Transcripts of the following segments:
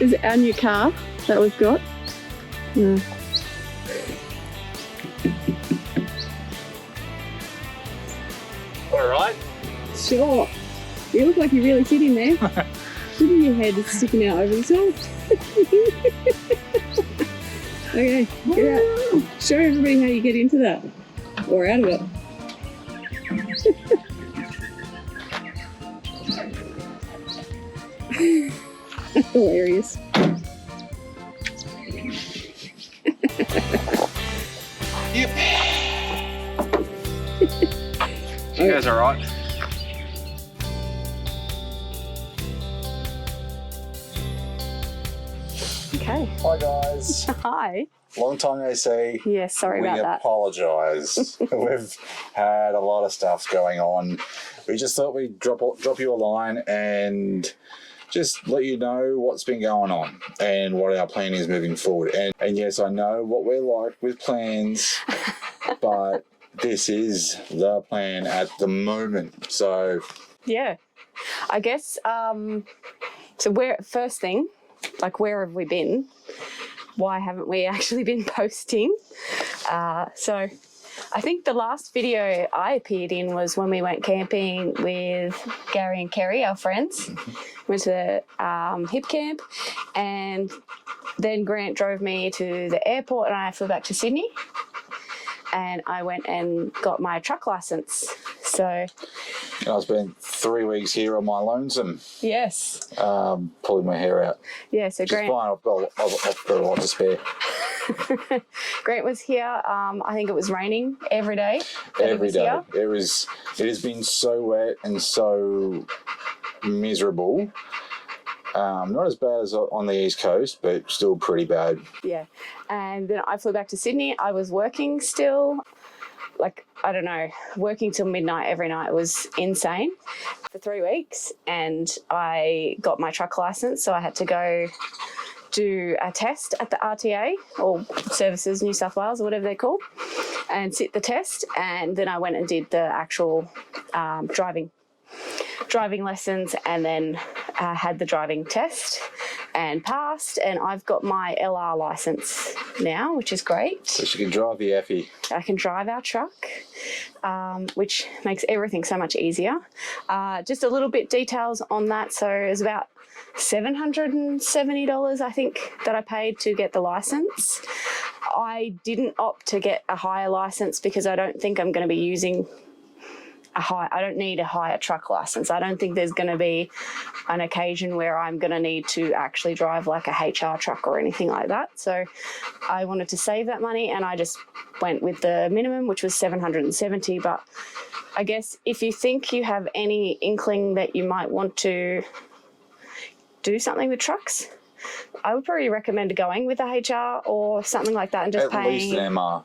Is it our new car that we've got? Yeah. All right. Sure. You look like you're really sitting there. Look at your head sticking out over yourself. Okay, get out. Show everybody how you get into that. Or out of it. Hilarious. Yep. You guys all right? Okay. Hi guys. Hi. Long time no see. Yeah, sorry about that. We apologise. We've had a lot of stuff going on. We just thought we'd drop you a line and just let you know what's been going on and what our plan is moving forward. And yes, I know what we're like with plans, but this is the plan at the moment. So yeah, I guess. So first thing, like, where have we been? Why haven't we actually been posting? So I think the last video I appeared in was when we went camping with Gary and Kerry, our friends. Went to hip camp, and then Grant drove me to the airport and I flew back to Sydney, and I went and got my truck license. So I spent 3 weeks here on my lonesome. yes, pulling my hair out. yeah. So Just Grant, fine. I've got a lot to spare. Grant was here. I think it was raining every day. Every day. It has been so wet and so miserable. Not as bad as on the East Coast, but still pretty bad. Yeah. And then I flew back to Sydney. I was working still. Like, I don't know, working till midnight every night was insane for 3 weeks, and I got my truck license, so I had to go do a test at the RTA, or Services New South Wales, or whatever they're called, and sit the test, and then I went and did the actual driving lessons, and then had the driving test and passed, and I've got my LR license now, which is great. So she can drive the Effie. I can drive our truck, which makes everything so much easier. Just a little bit details on that. So it was about $770, I think, that I paid to get the license. I didn't opt to get a higher license because I don't think I'm going to be using I don't need a higher truck license. I don't think there's going to be an occasion where I'm going to need to actually drive like a HR truck or anything like that. So I wanted to save that money, and I just went with the minimum, which was $770. But I guess if you think you have any inkling that you might want to do something with trucks, I would probably recommend going with a HR or something like that, and just paying. At least an MR.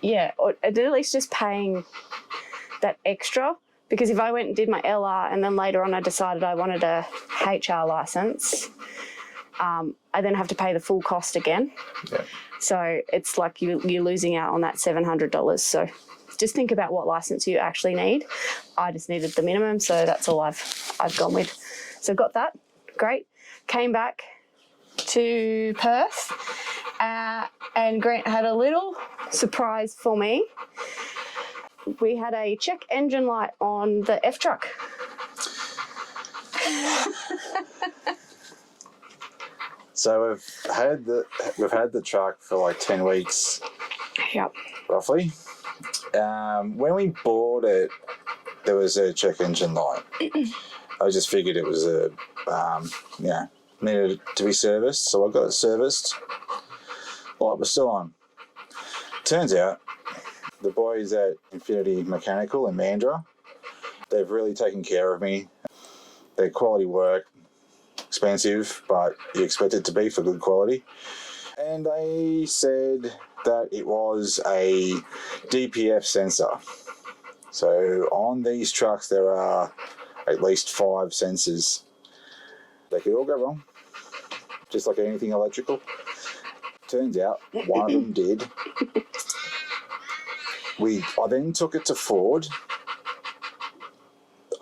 Yeah, or at least just paying that extra, because if I went and did my LR and then later on I decided I wanted a HR license, I then have to pay the full cost again. Yeah. So it's like you're losing out on that $700. So just think about what license you actually need. I just needed the minimum, so that's all I've gone with. So got that, great. Came back to Perth, and Grant had a little surprise for me. We had a check engine light on the F truck. So we've had the truck for like 10 weeks. Yep. Roughly. When we bought it, there was a check engine light. I just figured it was needed to be serviced, so I got it serviced. Light was still on. Turns out the boys at Infinity Mechanical in Mandurah, they've really taken care of me. Their quality work, expensive, but you expect it to be for good quality. And they said that it was a DPF sensor. So on these trucks there are at least 5 sensors. They could all go wrong, just like anything electrical. Turns out one of them did. I then took it to Ford.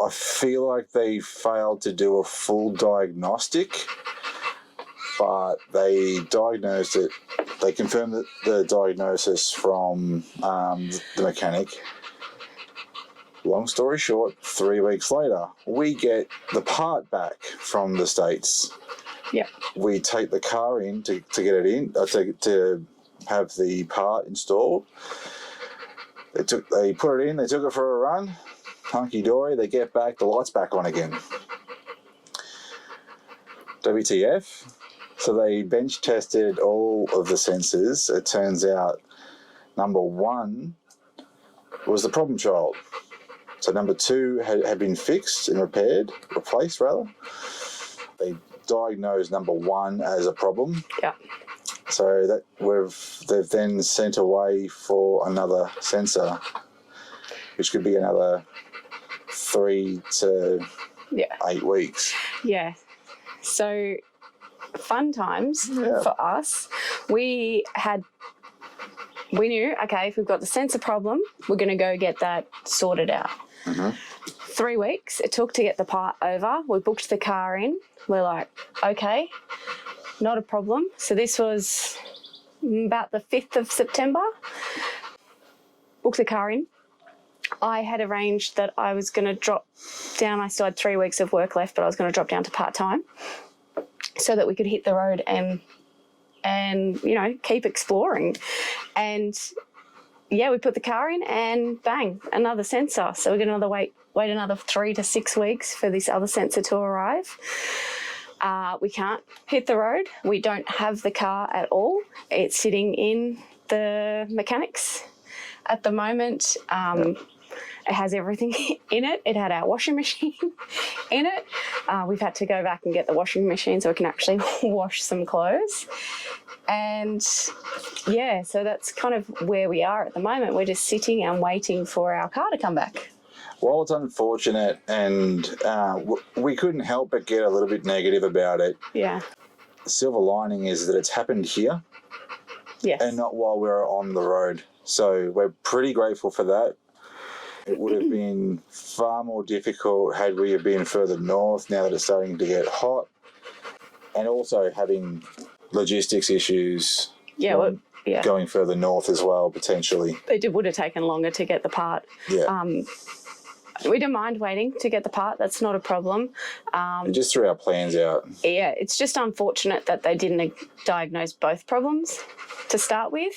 I feel like they failed to do a full diagnostic, but they diagnosed it. They confirmed the diagnosis from the mechanic. Long story short, 3 weeks later, we get the part back from the States. Yep. We take the car in to get it in, to have the part installed. They put it in, they took it for a run, hunky-dory, they get back, the light's back on again. WTF? So they bench tested all of the sensors. It turns out number 1 was the problem child. So number 2 had been fixed and replaced rather. They diagnosed number 1 as a problem. Yeah. So that they've then sent away for another sensor, which could be another 3 to 8 weeks. Yeah. So fun times for us. We knew, okay, if we've got the sensor problem, we're going to go get that sorted out. 3 weeks it took to get the part over. We booked the car in. We're like, okay, not a problem. So this was about the 5th of September. Booked the car in. I had arranged that I was going to drop down. I still had 3 weeks of work left, but I was going to drop down to part-time so that we could hit the road and keep exploring. And we put the car in and bang, another sensor. So we're going to wait another 3 to 6 weeks for this other sensor to arrive. We can't hit the road. We don't have the car at all. It's sitting in the mechanics at the moment. It has everything in it. It had our washing machine in it. We've had to go back and get the washing machine so we can actually wash some clothes. And so that's kind of where we are at the moment. We're just sitting and waiting for our car to come back. Well, it's unfortunate, and we couldn't help but get a little bit negative about it. Yeah. The silver lining is that it's happened here. Yes. And not while we're on the road. So we're pretty grateful for that. It would have been far more difficult had we have been further north now that it's starting to get hot. And also having logistics issues going further north as well, potentially. It would have taken longer to get the part. Yeah. We don't mind waiting to get the part. That's not a problem. It just threw our plans out. Yeah, it's just unfortunate that they didn't diagnose both problems to start with,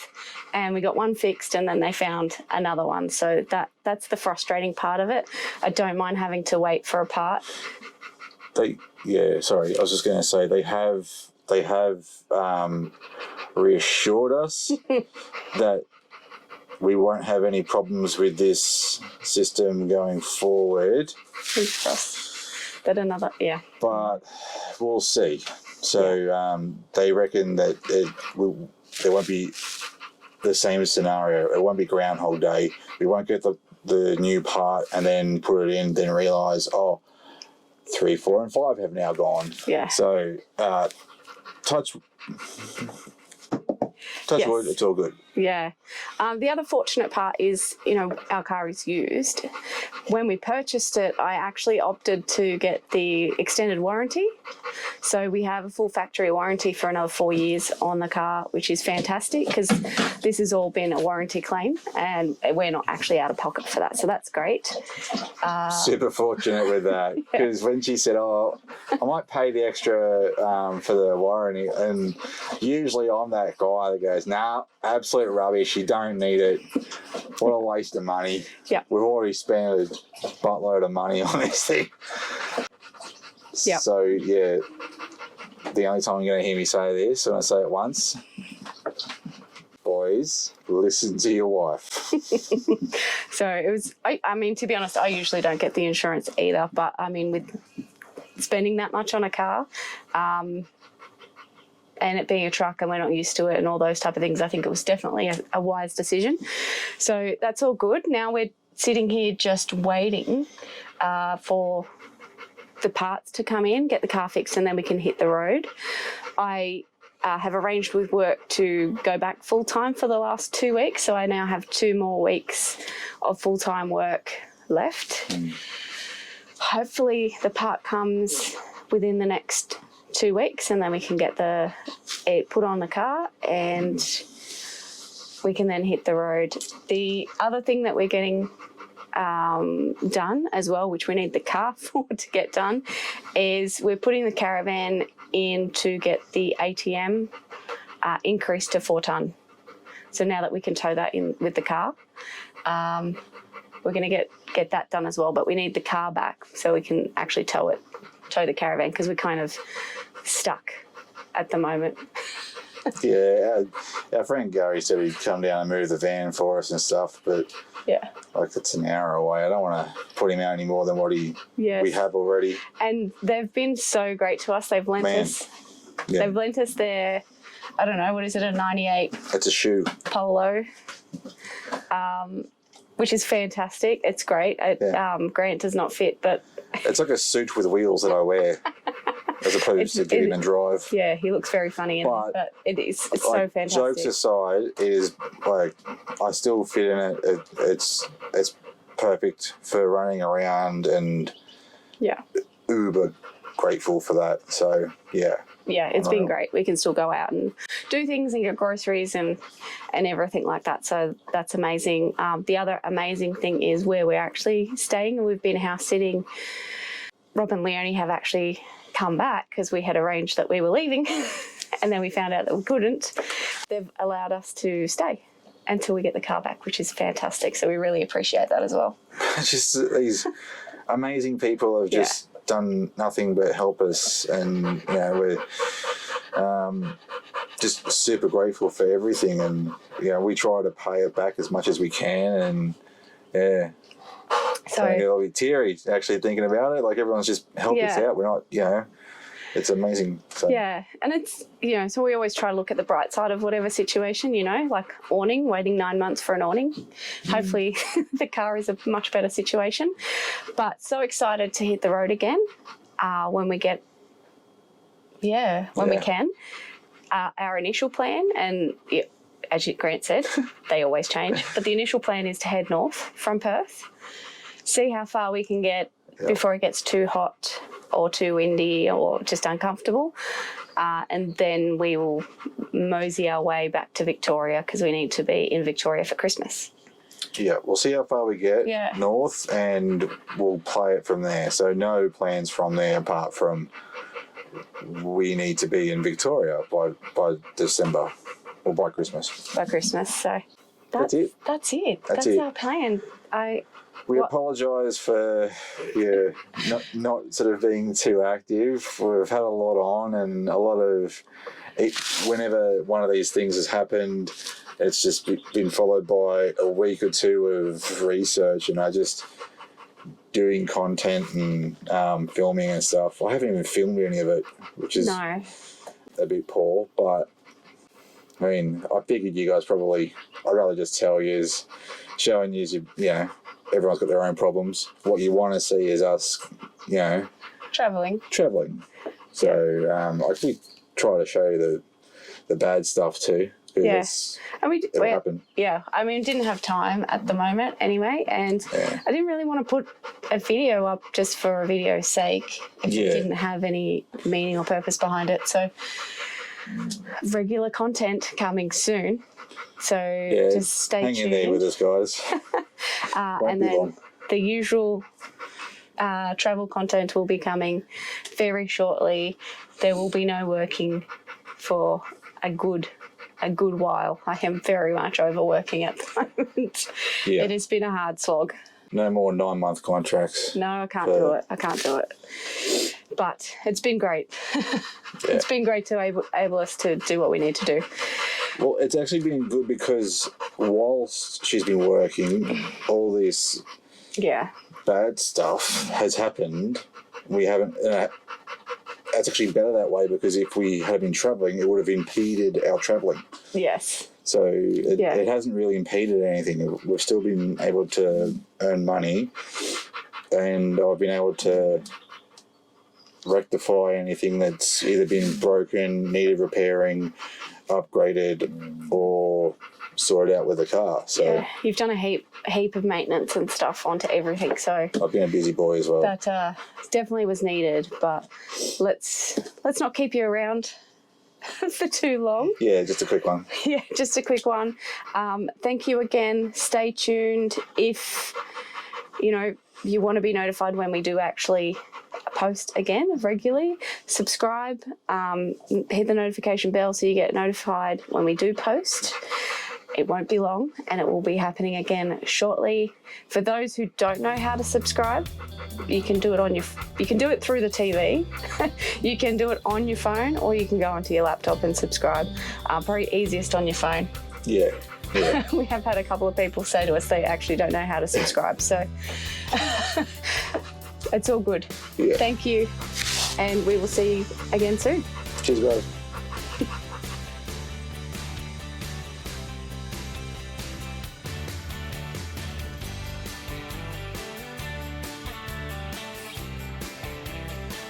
and we got one fixed and then they found another one. So that's the frustrating part of it. I don't mind having to wait for a part. I was just going to say they have reassured us that we won't have any problems with this system going forward. But But we'll see. So they reckon that there won't be the same scenario. It won't be Groundhog Day. We won't get the new part and then put it in, then realise, 3, 4, and 5 have now gone. Yeah. So touch wood, it's all good. Yeah. The other fortunate part is, our car is used. When we purchased it, I actually opted to get the extended warranty. So we have a full factory warranty for another 4 years on the car, which is fantastic because this has all been a warranty claim and we're not actually out of pocket for that. So that's great. Super fortunate with that because when she said, I might pay the extra for the warranty, and usually I'm that guy that goes, nah, absolute rubbish, you don't need it. What a waste of money. Yeah. We've already spent a buttload of money on this thing. Yeah. So, the only time you're going to hear me say this, and I say it once, boys, listen to your wife. So it was, I mean, to be honest, I usually don't get the insurance either, but I mean, with spending that much on a car, and it being a truck and we're not used to it and all those type of things, I think it was definitely a wise decision. So that's all good. Now we're sitting here just waiting for the parts to come in, get the car fixed, and then we can hit the road. I have arranged with work to go back full-time for the last 2 weeks, so I now have 2 more weeks of full-time work left. Hopefully the part comes within the next 2 weeks, and then we can get it put on the car, and we can then hit the road. The other thing that we're getting done as well, which we need the car for to get done, is we're putting the caravan in to get the ATM increased to 4 tonne. So now that we can tow that in with the car, we're going to get that done as well. But we need the car back so we can actually tow the caravan, because we're kind of stuck at the moment. Yeah, our friend Gary said he'd come down and move the van for us and stuff, but yeah, like it's an hour away. I don't want to put him out any more than what we have already. And they've been so great to us. They've lent us. Yeah. They've lent us their, I don't know, what is it, a 98? It's a shoe. Polo. Which is fantastic. It's great. Grant does not fit, but it's like a suit with wheels that I wear. As opposed to get in and drive. Yeah, he looks very funny in it, but it's like, so fantastic. Jokes aside, it is like I still fit in it. It's perfect for running around, and uber grateful for that. So yeah, it's been great. We can still go out and do things and get groceries and everything like that. So that's amazing. The other amazing thing is where we're actually staying, and we've been house sitting. Rob and Leonie have actually come back because we had arranged that we were leaving and then we found out that we couldn't. They've allowed us to stay until we get the car back, which is fantastic. So we really appreciate that as well. Just these amazing people have just done nothing but help us, and we're just super grateful for everything, and we try to pay it back as much as we can, and so I get a little bit teary actually thinking about it. Like everyone's just helped us out. We're not, it's amazing. So. Yeah, and it's, so we always try to look at the bright side of whatever situation, like awning, waiting 9 months for an awning. Hopefully the car is a much better situation. But so excited to hit the road again when we get, we can. Our initial plan, and as Grant said, they always change, but the initial plan is to head north from Perth. See how far we can get before it gets too hot or too windy or just uncomfortable. And then we will mosey our way back to Victoria, because we need to be in Victoria for Christmas. Yeah, we'll see how far we get north, and we'll play it from there. So no plans from there apart from we need to be in Victoria by December or by Christmas. By Christmas, so that's it. That's our plan. We apologise for not sort of being too active. We've had a lot on, and a lot of whenever one of these things has happened, it's just been followed by a week or two of research, and I just doing content and filming and stuff. I haven't even filmed any of it, which is a bit poor, but I mean, I figured you guys probably, I'd rather just tell you, showing you, everyone's got their own problems. What you want to see is us, travelling. So I actually try to show you the bad stuff too. Yes, and it happened. Yeah, I mean, didn't have time at the moment anyway, and I didn't really want to put a video up just for a video's sake if it didn't have any meaning or purpose behind it. So regular content coming soon. So just stay tuned. Hang in there with us, guys. And then the usual travel content will be coming very shortly. There will be no working for a good while. I am very much overworking at the moment. Yeah. It has been a hard slog. No more 9-month contracts. No, I can't do it. But it's been great. It's been great to able us to do what we need to do. Well, it's actually been good because whilst she's been working, all this bad stuff has happened. We haven't... It's actually better that way, because if we had been travelling, it would have impeded our travelling. Yes. So it hasn't really impeded anything. We've still been able to earn money, and I've been able to rectify anything that's either been broken, needed repairing, upgraded, or sort it out with the car. So yeah, you've done a heap of maintenance and stuff onto everything. So I've been a busy boy as well. that definitely was needed. But let's not keep you around for too long. Yeah, just a quick one. Yeah, just a quick one. Thank you again. Stay tuned. If you want to be notified when we do actually post again regularly, subscribe, hit the notification bell so you get notified when we do post. It won't be long and it will be happening again shortly. For those who don't know how to subscribe, you can do it through the TV. You can do it on your phone, or you can go onto your laptop and subscribe. Probably easiest on your phone. Yeah. We have had a couple of people say to us they actually don't know how to subscribe, so it's all good. Yeah. Thank you, and we will see you again soon. Cheers, guys.